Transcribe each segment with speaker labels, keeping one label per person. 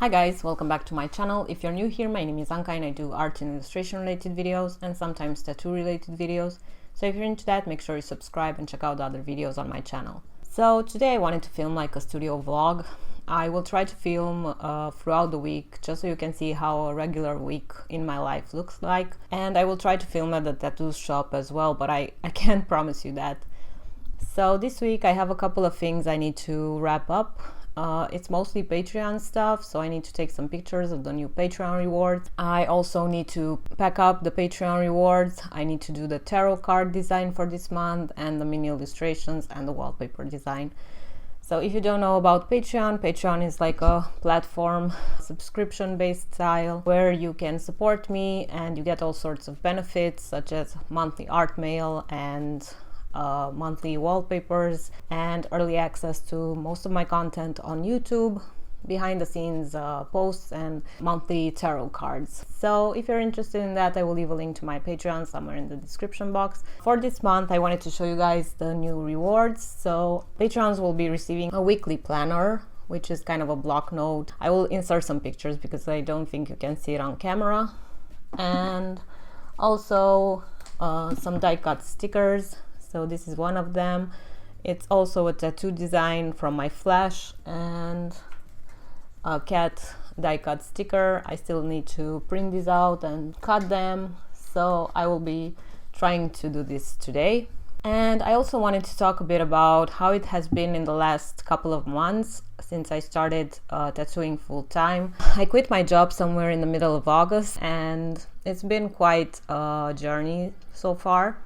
Speaker 1: Hi guys, welcome back to my channel. If you're new here, my name is Anca and I do art and illustration related videos and sometimes tattoo related videos. So if you're into that, make sure you subscribe and check out the other videos on my channel. So today I wanted to film like a studio vlog. I will try to film throughout the week just so you can see how a regular week in my life looks like. And I will try to film at the tattoo shop as well, but I can't promise you that. So this week I have a couple of things I need to wrap up. It's mostly Patreon stuff, so I need to take some pictures of the new Patreon rewards. I also need to pack up the Patreon rewards. I need to do the tarot card design for this month and the mini illustrations and the wallpaper design. So if you don't know about Patreon, Patreon is like a platform, subscription-based style, where you can support me and you get all sorts of benefits such as monthly art mail and monthly wallpapers and early access to most of my content on YouTube, behind the scenes posts and monthly tarot cards. So if you're interested in that, I will leave a link to my Patreon somewhere in the description box. For this month, I wanted to show you guys the new rewards. So Patreons will be receiving a weekly planner, which is kind of a block note. I will insert some pictures because I don't think you can see it on camera. And also some die cut stickers. So this is one of them. It's also a tattoo design from my flash and a cat die cut sticker. I still need to print these out and cut them. So I will be trying to do this today. And I also wanted to talk a bit about how it has been in the last couple of months since I started tattooing full time. I quit my job somewhere in the middle of August and it's been quite a journey so far.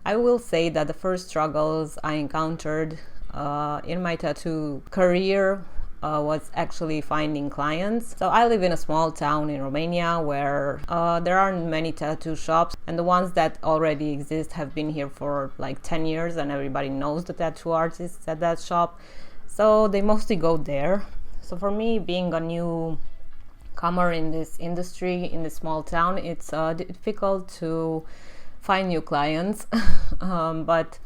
Speaker 1: I will say that the first struggles I encountered in my tattoo career was actually finding clients. So I live in a small town in Romania where there aren't many tattoo shops, and the ones that already exist have been here for like 10 years and everybody knows the tattoo artists at that shop. So they mostly go there. So for me, being a newcomer in this industry, in this small town, it's difficult to find new clients. But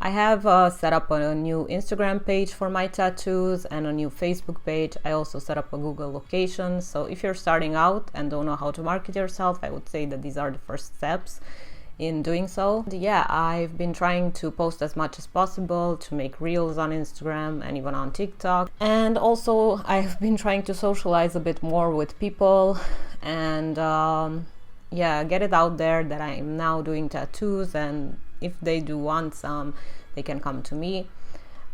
Speaker 1: I have set up a new Instagram page for my tattoos and a new Facebook page. I also set up a Google location. So if you're starting out and don't know how to market yourself, I would say that these are the first steps in doing so. Yeah, I've been trying to post as much as possible, to make reels on Instagram and even on TikTok. And also I've been trying to socialize a bit more with people and yeah, get it out there that I'm now doing tattoos, and if they do want some, they can come to me.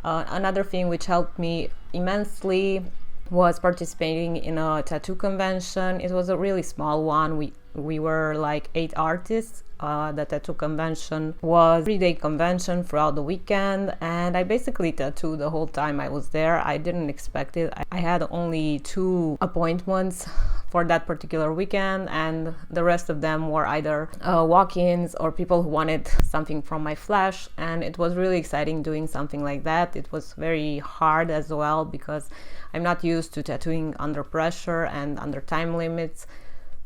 Speaker 1: Another thing which helped me immensely was participating in a tattoo convention. It was a really small one. We were like 8 artists. The tattoo convention was a 3-day convention throughout the weekend, and I basically tattooed the whole time I was there. I didn't expect it. I had only 2 appointments for that particular weekend, and the rest of them were either walk-ins or people who wanted something from my flash, and it was really exciting doing something like that. It was very hard as well because I'm not used to tattooing under pressure and under time limits.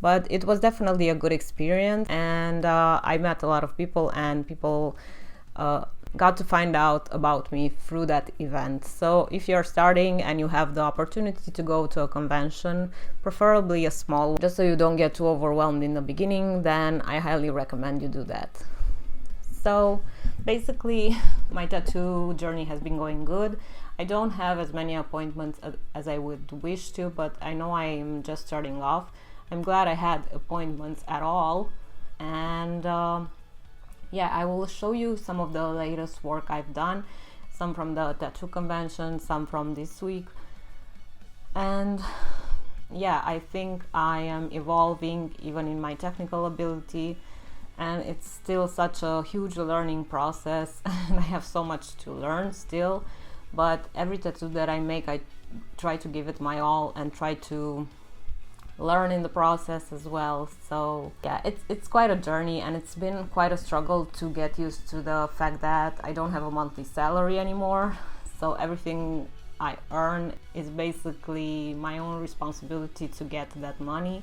Speaker 1: But it was definitely a good experience, and I met a lot of people, and people got to find out about me through that event. So if you're starting and you have the opportunity to go to a convention, preferably a small one, just so you don't get too overwhelmed in the beginning, then I highly recommend you do that. So basically my tattoo journey has been going good. I don't have as many appointments as I would wish to, but I know I'm just starting off. I'm glad I had appointments at all, and yeah, I will show you some of the latest work I've done, some from the tattoo convention, some from this week. And yeah, I think I am evolving even in my technical ability, and it's still such a huge learning process and I have so much to learn still, but every tattoo that I make, I try to give it my all and try to learn in the process as well. So yeah, it's quite a journey, and it's been quite a struggle to get used to the fact that I don't have a monthly salary anymore. So everything I earn is basically my own responsibility to get that money.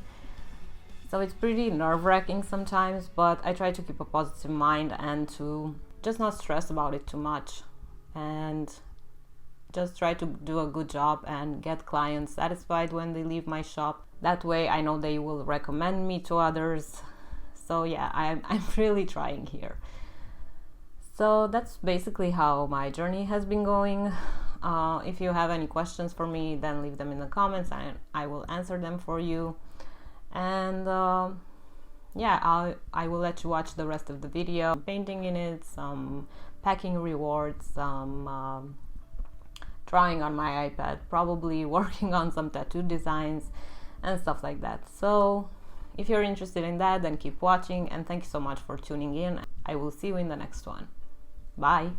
Speaker 1: So it's pretty nerve-wracking sometimes, but I try to keep a positive mind and to just not stress about it too much and just try to do a good job and get clients satisfied when they leave my shop. That way I know they will recommend me to others. So yeah, I'm really trying here. So that's basically how my journey has been going. If you have any questions for me, then leave them in the comments and I will answer them for you. And yeah, I will let you watch the rest of the video. Painting in it, some packing rewards, some drawing on my iPad, probably working on some tattoo designs and stuff like that. So if you're interested in that, then keep watching, and thank you so much for tuning in. I will see you in the next one. Bye!